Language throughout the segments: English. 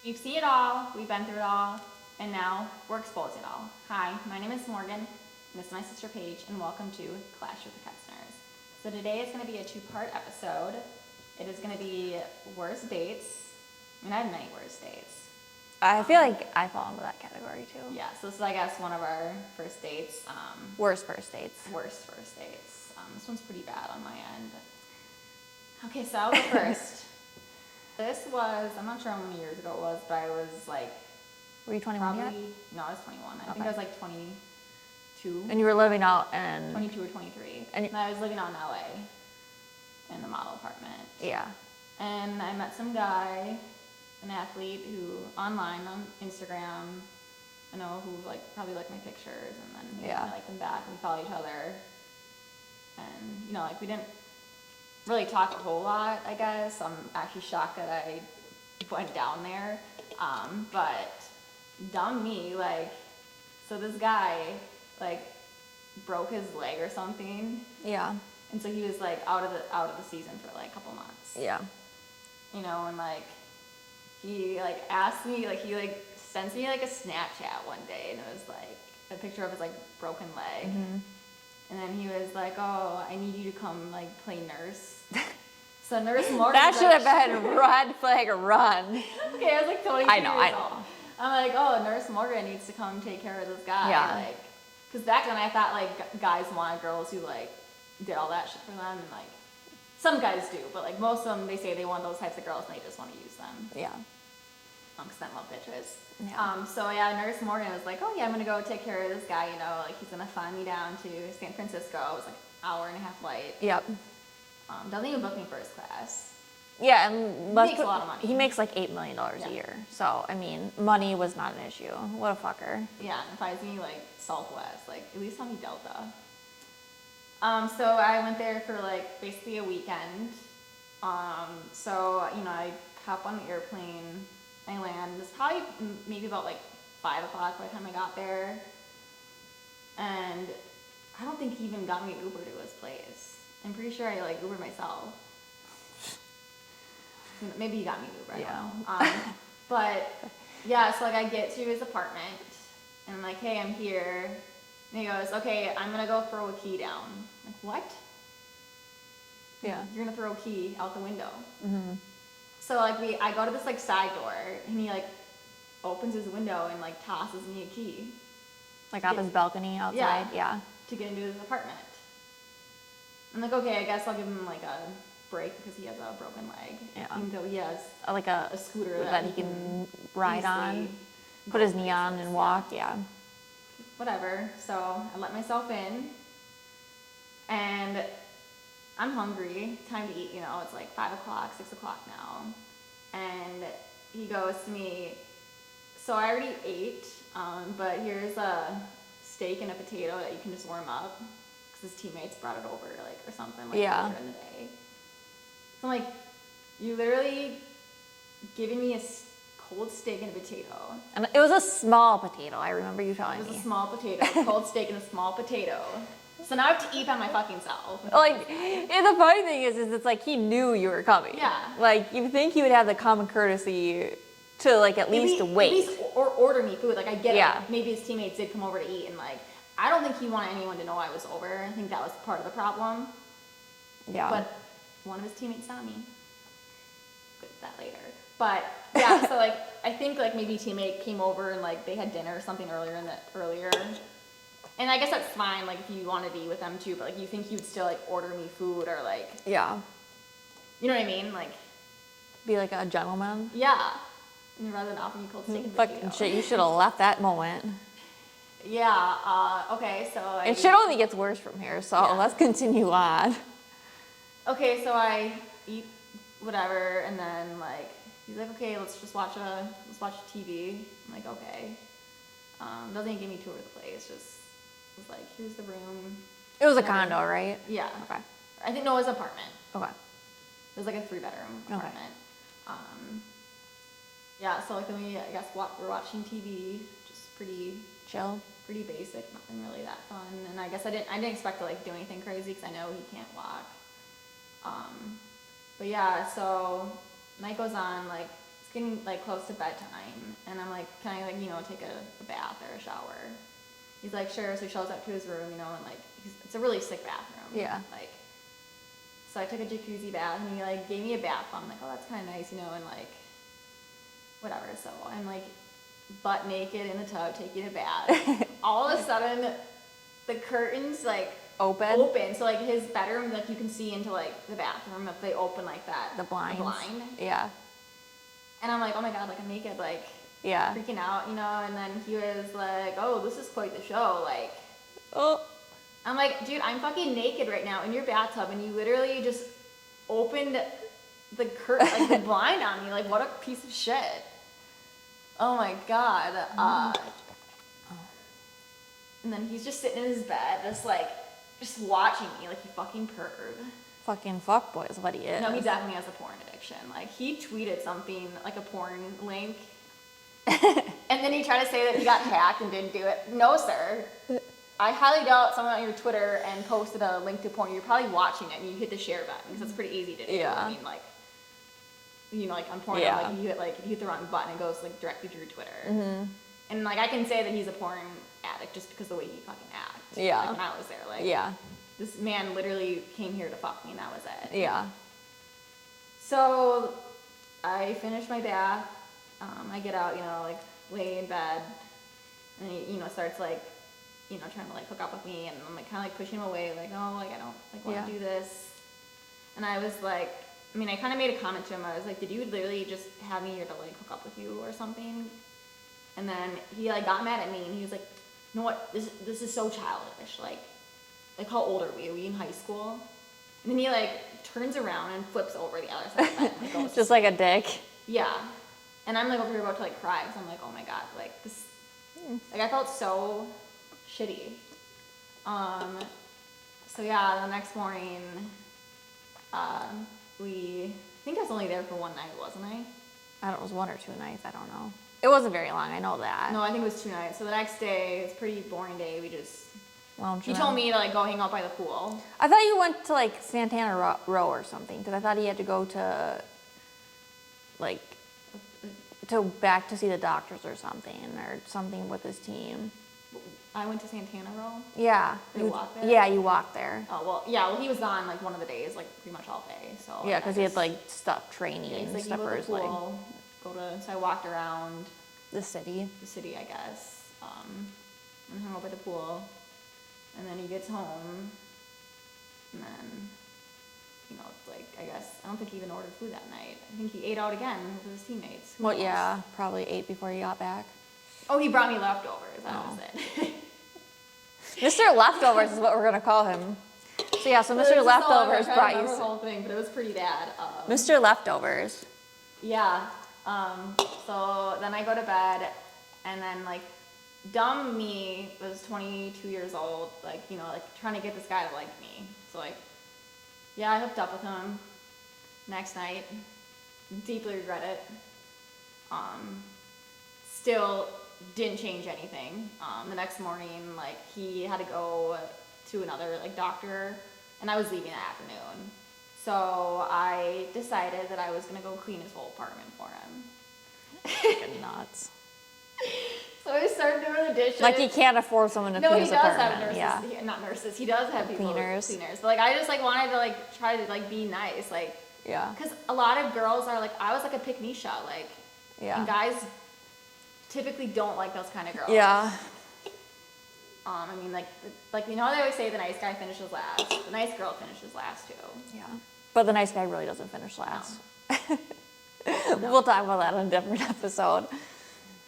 We've seen it all, we've been through it all, and now we're exposing it all. Hi, my name is Morgan, and this is my sister Paige, and welcome to Clash with the Customers. So today is going to be a two-part episode. It is going to be worst dates. I mean, I have many worst dates. I feel like I fall into that category too. Yeah, so this is, I guess, one of our first dates. Worst first dates. Worst first dates. This one's pretty bad on my end. Okay, so I'll go first. This was, I'm not sure how many years ago it was, but I was like... Were you 21 yet? No, I was 21. I think Okay. I was like 22. And you were living out in... 22 or 23. And I was living out in LA in the model apartment. Yeah. And I met some guy, an athlete who, online on Instagram, I know who like probably liked my pictures, and then I liked them back, and we followed each other. And, you know, like we didn't really talk a whole lot, I guess. I'm actually shocked that I went down there. But dumb me, like, so this guy, like, broke his leg or something. Yeah. And so he was like out of the season for like a couple months. Yeah. You know, and like he like asked me, like he like sends me like a Snapchat one day, and it was like a picture of his like broken leg. Mm-hmm. And then he was like, "Oh, I need you to come like play nurse." So Nurse Morgan. That should have been red flag or run. Okay, I was like 22 I know. years old. I'm like, "Oh, Nurse Morgan needs to come take care of this guy." Yeah. Like, because back then I thought like guys wanted girls who like did all that shit for them, and like some guys do, but like most of them, they say they want those types of girls and they just want to use them. Yeah. Because they love bitches. Yeah. So yeah, Nurse Morgan was like, "Oh yeah, I'm gonna go take care of this guy. You know, like he's gonna fly me down to San Francisco." It was like an hour and a half flight. Yep. Doesn't even book me first class. Yeah, and He makes a lot of money. He makes like $8 million a year. So, I mean, money was not an issue. What a fucker. Yeah, and flies me like Southwest, like at least tell me Delta. So I went there for like basically a weekend. So you know, I hop on the airplane, I land. It's probably maybe about like 5 o'clock by the time I got there, and I don't think he even got me an Uber to his place. I'm pretty sure I like Ubered myself. Maybe he got me an Uber. I don't know. But yeah, so like I get to his apartment, and I'm like, "Hey, I'm here." And he goes, "Okay, I'm gonna go throw a key down." I'm like, what? Yeah. You're gonna throw a key out the window? Mm-hmm. So like I go to this like side door, and he like opens his window and like tosses me a key. Like off his balcony outside? Yeah. To get into his apartment. I'm like, okay, I guess I'll give him like a break because he has a broken leg. Yeah. Even though he has Like a scooter that he can ride on, put his knee on and walk, yeah. Whatever. So I let myself in, and I'm hungry. Time to eat. You know, it's like 5 o'clock, 6 o'clock now, and he goes to me. So I already ate, but here's a steak and a potato that you can just warm up because his teammates brought it over, like or something like later in the day. So I'm like, you literally giving me a cold steak and a potato. And it was a small potato, I remember you telling me. It was a small potato, cold steak and a small potato. So now I have to eat by my fucking self. Like, and the funny thing is it's like he knew you were coming. Yeah. Like, you think he would have the common courtesy to, like, at least wait. At least, or order me food. Like, I get Yeah. it. Maybe his teammates did come over to eat, and, like, I don't think he wanted anyone to know I was over. I think that was part of the problem. Yeah. But one of his teammates saw me. Get that later. But, yeah, so, like, I think, like, maybe a teammate came over and, like, they had dinner or something earlier. And I guess that's fine, like, if you wanted to eat with them, too. But, like, you think you'd still, like, order me food or, like... Yeah. You know what I mean? Like... Be like a gentleman. Yeah. And rather than offer me cold steak and Fucking potato. shit, you should have left that moment. Yeah, okay, so It shit only gets worse from here, so let's continue on. Okay, so I eat whatever, and then, like, he's like, okay, let's watch TV. I'm like, okay. Doesn't even give me a tour of the place, just was like, here's the room. It was a condo, right? Yeah. Okay. I think, no, it was an apartment. Okay. It was like a 3-bedroom apartment. Yeah, so like then I guess we're watching TV, just pretty Chill. pretty basic, nothing really that fun. And I guess I didn't expect to like do anything crazy because I know he can't walk. But yeah, so night goes on, like it's getting like close to bedtime, and I'm like, can I like, you know, take a bath or a shower? He's like, sure. So he shows up to his room, you know, and like, it's a really sick bathroom. Yeah. Like, so I took a jacuzzi bath, and he like gave me a bath. I'm like, oh, that's kind of nice, you know, and like, whatever. So I'm like, butt naked in the tub, taking a bath. All of a sudden, the curtains like open. So like his bedroom, like you can see into like the bathroom if they open like that. The blinds. The blind. Yeah. And I'm like, oh my god, like I'm naked, like Yeah. freaking out, you know. And then he was like, oh, this is quite the show, like. Oh. I'm like, dude, I'm fucking naked right now in your bathtub, and you literally just opened the curtain, like the blind on me. Like, what a piece of shit. Oh my god. And then he's just sitting in his bed, just watching me like you fucking perv. Fucking fuckboy is what he is. No, he definitely has a porn addiction. Like, he tweeted something, like a porn link, and then he tried to say that he got hacked and didn't do it. No, sir. I highly doubt someone on your Twitter and posted a link to porn. You're probably watching it and you hit the share button because it's pretty easy to do. Yeah. I mean, like, you know, like on porn, Yeah. like if you hit the wrong button, it goes like directly to your Twitter. Mm-hmm. And like I can say that he's a porn addict just because of the way he fucking acts. Yeah. Like when I was there, like Yeah. this man literally came here to fuck me and that was it. Yeah. So I finished my bath. I get out, you know, like lay in bed, and he, you know, starts like, you know, trying to like hook up with me, and I'm like kind of like pushing him away, like, no, like I don't like want to do this. And I was like, I mean, I kind of made a comment to him. I was like, did you literally just have me here to like hook up with you or something? And then he like got mad at me, and he was like, you know what, this is so childish. Like how old are we? Are we in high school? And then he like turns around and flips over the other side of the bed and goes, Just like a dick. yeah. And I'm like over here about to like cry, because I'm like, oh my god, like this, like I felt so shitty. So yeah, the next morning, I think I was only there for one night, wasn't I? I don't know, it was 1 or 2 nights, I don't know. It wasn't very long, I know that. No, I think it was 2 nights. So the next day, it's a pretty boring day. Lounged He around. told me to like go hang out by the pool. I thought you went to like Santana Row or something, because I thought he had to go to like back to see the doctors or something with his team. I went to Santana Row. Yeah. Did you walk there? Yeah, you walked there. Oh well, yeah. Well, he was gone like one of the days, like pretty much all day. So Yeah, because he had like stuff training yeah, he's and like, stuff you for go to his the like pool, so I walked around the city. the city, I guess, and hung out by the pool. And then he gets home, and then, you know, it's like, I guess, I don't think he even ordered food that night. I think he ate out again with his teammates. Who Well, knows? yeah, probably 8 before he got back. Oh, he brought me leftovers. That Oh. was it. Mr. Leftovers is what we're gonna call him. So yeah, so Mr. Leftovers brought you. the whole thing, but it was pretty bad. Mr. Leftovers. Yeah. So then I go to bed, and then like, dumb me was 22 years old, like, you know, like trying to get this guy to like me. So like, yeah, I hooked up with him next night. Deeply regret it. Still didn't change anything. The next morning, like, he had to go to another like doctor, and I was leaving that afternoon. So I decided that I was gonna go clean his whole apartment for him. Fucking nuts. So I started doing the dishes. Like he can't afford someone to No, clean he his does apartment. have nurses. Yeah. Not nurses. He does have people Cleaners. But like, I just like wanted to like try to like be nice, like, Yeah. because a lot of girls are like, I was like a pick me shot, like, Yeah. and guys typically don't like those kind of girls. Yeah. I mean, like you know how they always say the nice guy finishes last. The nice girl finishes last too. Yeah. But the nice guy really doesn't finish last. We'll talk about that on a different episode.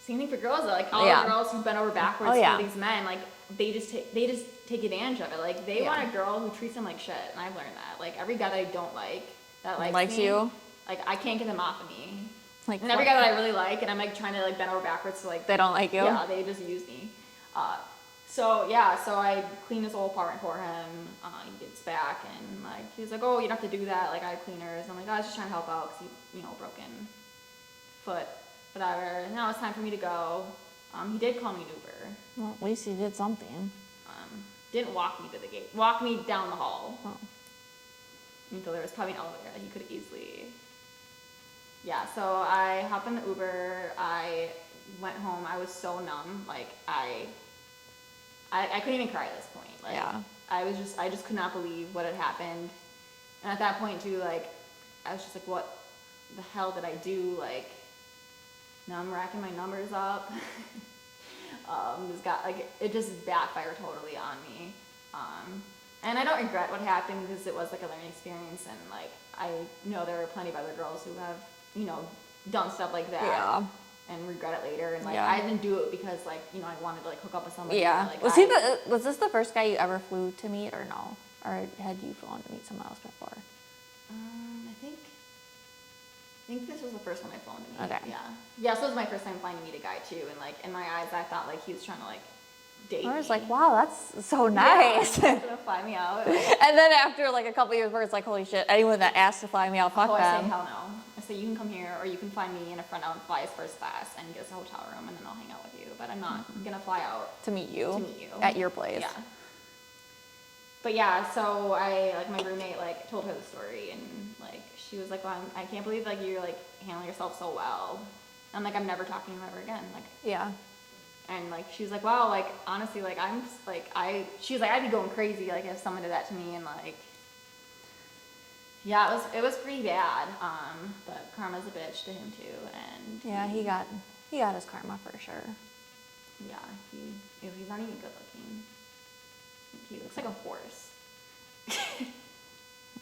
Same thing for girls though. Like all Yeah. the girls who bend over backwards Oh, yeah. for these men, like they just take advantage of it. Like they Yeah. want a girl who treats them like shit, and I've learned that. Like every guy that I don't like, that Likes me, you? like I can't get them off of me. Like And every guy that I really like, and I'm like trying to like bend over backwards to like, they don't like you? yeah, they just use me. So I clean his whole apartment for him. He gets back, and like he's like, oh, you don't have to do that. Like I have cleaners. And I'm like, I was just trying to help out because he, you know, broken foot, whatever. And now it's time for me to go. He did call me an Uber. Well, at least he did something. Didn't walk me to the gate. Walked me down the hall. Oh. Until there was probably an elevator that he could easily. Yeah, so I hopped in the Uber. I went home. I was so numb. Like, I couldn't even cry at this point. Like, Yeah. I just could not believe what had happened. And at that point, too, like, I was just like, what the hell did I do? Like, now I'm racking my numbers up. It just backfired totally on me. And I don't regret what happened because it was like a learning experience, and like I know there are plenty of other girls who have, done stuff like that. Yeah. And regret it later, and like Yeah. I didn't do it because like I wanted to like hook up with somebody. Yeah. Like, Was this the first guy you ever flew to meet, or no? Or had you flown to meet someone else before? I think this was the first one I flown to meet. Okay. Yeah. So it was my first time flying to meet a guy too, and like in my eyes, I thought like he was trying to like date me. I was like, wow, that's so nice. Yeah, he's gonna fly me out. And then after like a couple years where it's like, holy shit, anyone that asks to fly me out, fuck I say them. hell no. I say you can come here, or you can fly me in a front out and fly us first class and get us a hotel room, and then I'll hang out with you. But I'm not gonna fly out To meet you. to meet you At your place. Yeah. But yeah, so my roommate like told her the story, and like she was like, well, I can't believe like you're like handling yourself so well. I'm like, I'm never talking to him ever again. Like, Yeah. and like she was like, wow, like honestly, like she was like, I'd be going crazy like if someone did that to me, and like, yeah, it was pretty bad. But karma's a bitch to him too, and Yeah, he got his karma for sure. yeah, he's not even good looking. He looks like a horse.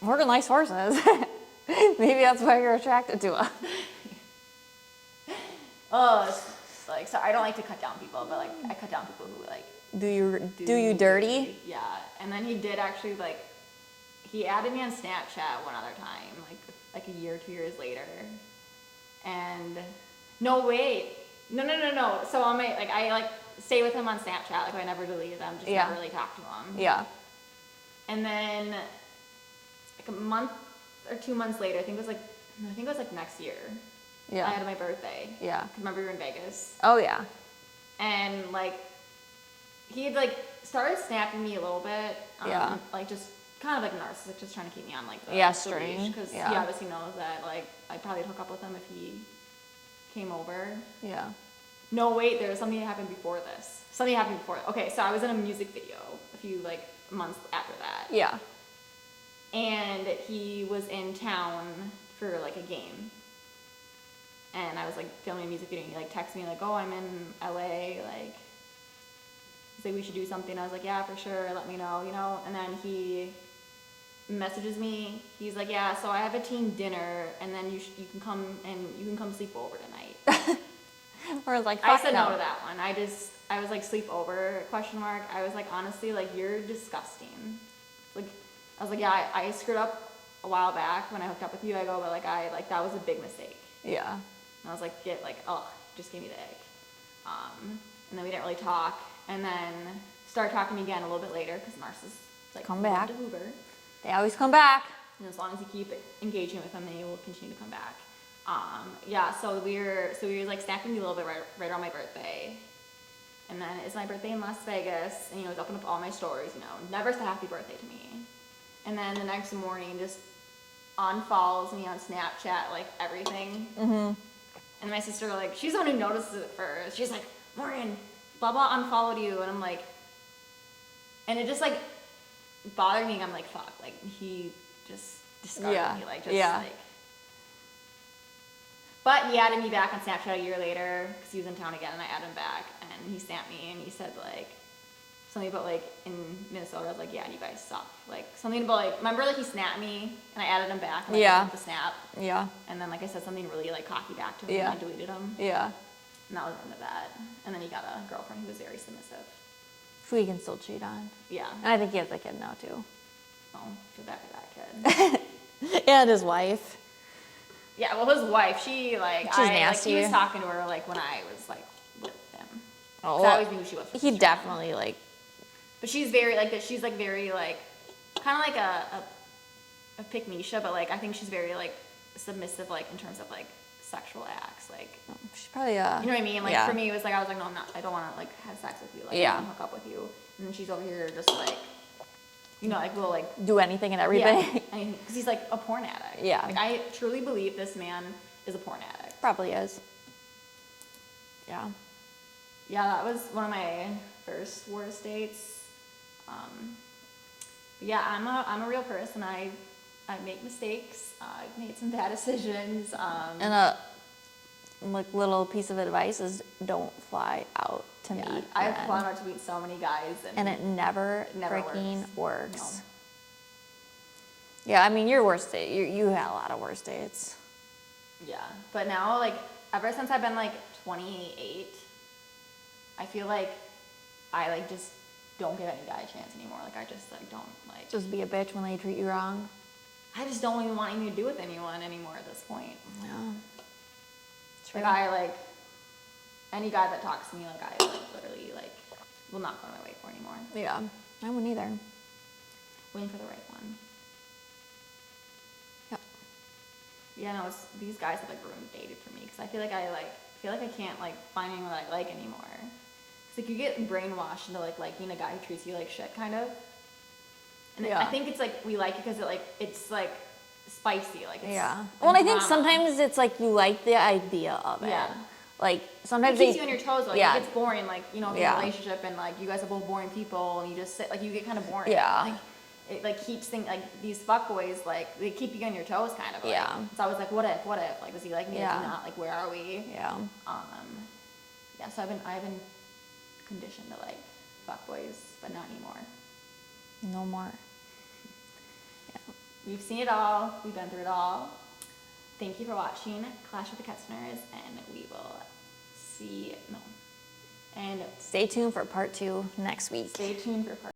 Morgan likes horses. Maybe that's why you're attracted to him. Oh, like, so I don't like to cut down people, but like I cut down people who like Do you dirty? Yeah, and then he did actually like he added me on Snapchat one other time, like a year, 2 years later, and no wait, no. So on my I stay with him on Snapchat, like I never deleted them, just Yeah. never really talked to him. Yeah. And then like a month or 2 months later, I think it was like next year. I Yeah. had my birthday. Yeah. 'Cause remember we were in Vegas. Oh yeah. And like he had like started snapping me a little bit. Yeah. Like just kind of like narcissistic, just trying to keep me on like Yeah, the string. because Yeah. he obviously knows that like I'd probably hook up with him if he came over. Yeah. No, wait, there was something that happened before this. Something happened before. Okay, so I was in a music video a few like months after that. Yeah. And he was in town for like a game. And I was like filming a music video, and he like texted me like, oh, I'm in LA, like he's like, we should do something. I was like, yeah, for sure, let me know, and then he messages me, he's like, yeah, so I have a team dinner, and then you can come sleep over tonight. Or like, I fuck said no to that one. I was like, sleep over, question mark. I was like, honestly, like, you're disgusting. Like, I was like, yeah, I screwed up a while back when I hooked up with you. I go, but like, that was a big mistake. Yeah. And I was like, just give me the ick. And then we didn't really talk. And then started talking again a little bit later because narcissists like Come back. love to Hoover. They always come back. And as long as you keep engaging with them, they will continue to come back. Yeah, so we were like snapping me a little bit right around my birthday. And then it's my birthday in Las Vegas, and he's opened up all my stories, never said happy birthday to me. And then the next morning just unfollows me on Snapchat, like everything. Mm-hmm. And my sister, like, she's the one who notices it first. She's like, Morgan, blah, blah, unfollowed you. And I'm like, and it just, like, bothered me. I'm like, fuck, like, he just discarded me, like, just, like. But he added me back on Snapchat a year later, because he was in town again, and I added him back. And he snapped me, and he said, like, something about, like, in Minnesota. I was like, yeah, you guys suck. Like, something about, like, remember, like, he snapped me, and I added him back, and, like, the snap. Yeah. And then, like, I said something really, like, cocky back to him, and I deleted him. Yeah. And that was the end of that. And then he got a girlfriend who was very submissive. Who he can still cheat on. Yeah. And I think he has a kid now, too. Oh, feel bad for that kid. And his wife. Yeah, well, his wife, she, like, She's nasty. Like, he was talking to her, like, when I was, like, with him. Oh, 'Cause I always knew who she was. He definitely, like. But she's very, like, she's, like, very, like, kind of like a pick-Nisha, but, like, I think she's very, like, submissive, like, in terms of, like, sexual acts, like. She's probably You know what I mean? Like, yeah. for me, it was like, I was like, no, I don't want to, like, have sex with you. Like, Yeah. I want to hook up with you. And then she's over here just, like, like, will, like. Do anything and everything. Yeah, because he's, like, a porn addict. Yeah. Like, I truly believe this man is a porn addict. Probably is. Yeah. Yeah, that was one of my first worst dates. But yeah, I'm a real person. I make mistakes. I've made some bad decisions. And a like little piece of advice is don't fly out to yeah, meet. I've men. flown out to meet so many guys, And it never never freaking works. No. Yeah, I mean, your worst date, you had a lot of worst dates. Yeah, but now, like, ever since I've been like 28, I feel like I like just don't give any guy a chance anymore. Like, I just like don't like. Just be a bitch when they treat you wrong. I just don't even want anything to do with anyone anymore at this point. Yeah. True. Like, I like any guy that talks to me, like, I like literally like will not go to my way for anymore. Yeah, I wouldn't either. Waiting for the right one. Yep. Yeah, no, it's these guys have like ruined dating for me because I feel like I can't like find anyone that I like anymore. It's like you get brainwashed into like liking a guy who treats you like shit, kind of. And Yeah. I think it's like we like it because it's like spicy, like it's Yeah. like Well, I think drama. sometimes it's like you like the idea of it. Yeah. Like It sometimes keeps they, you on your toes. Like yeah. it gets boring. Like if you're in Yeah. a relationship and like you guys are both boring people and you just sit like you get kind of boring. Yeah. Like, it like keeps things like these fuckboys like they keep you on your toes kind of. Like, Yeah. It's always like what if like does he like me? Yeah. Does he not? Like where are we? Yeah. Yeah. So I've been conditioned to like fuckboys, but not anymore. No more. We've seen it all. We've been through it all. Thank you for watching Clash with the Ketzner's, and we will and Stay tuned for part 2 next week. stay tuned for part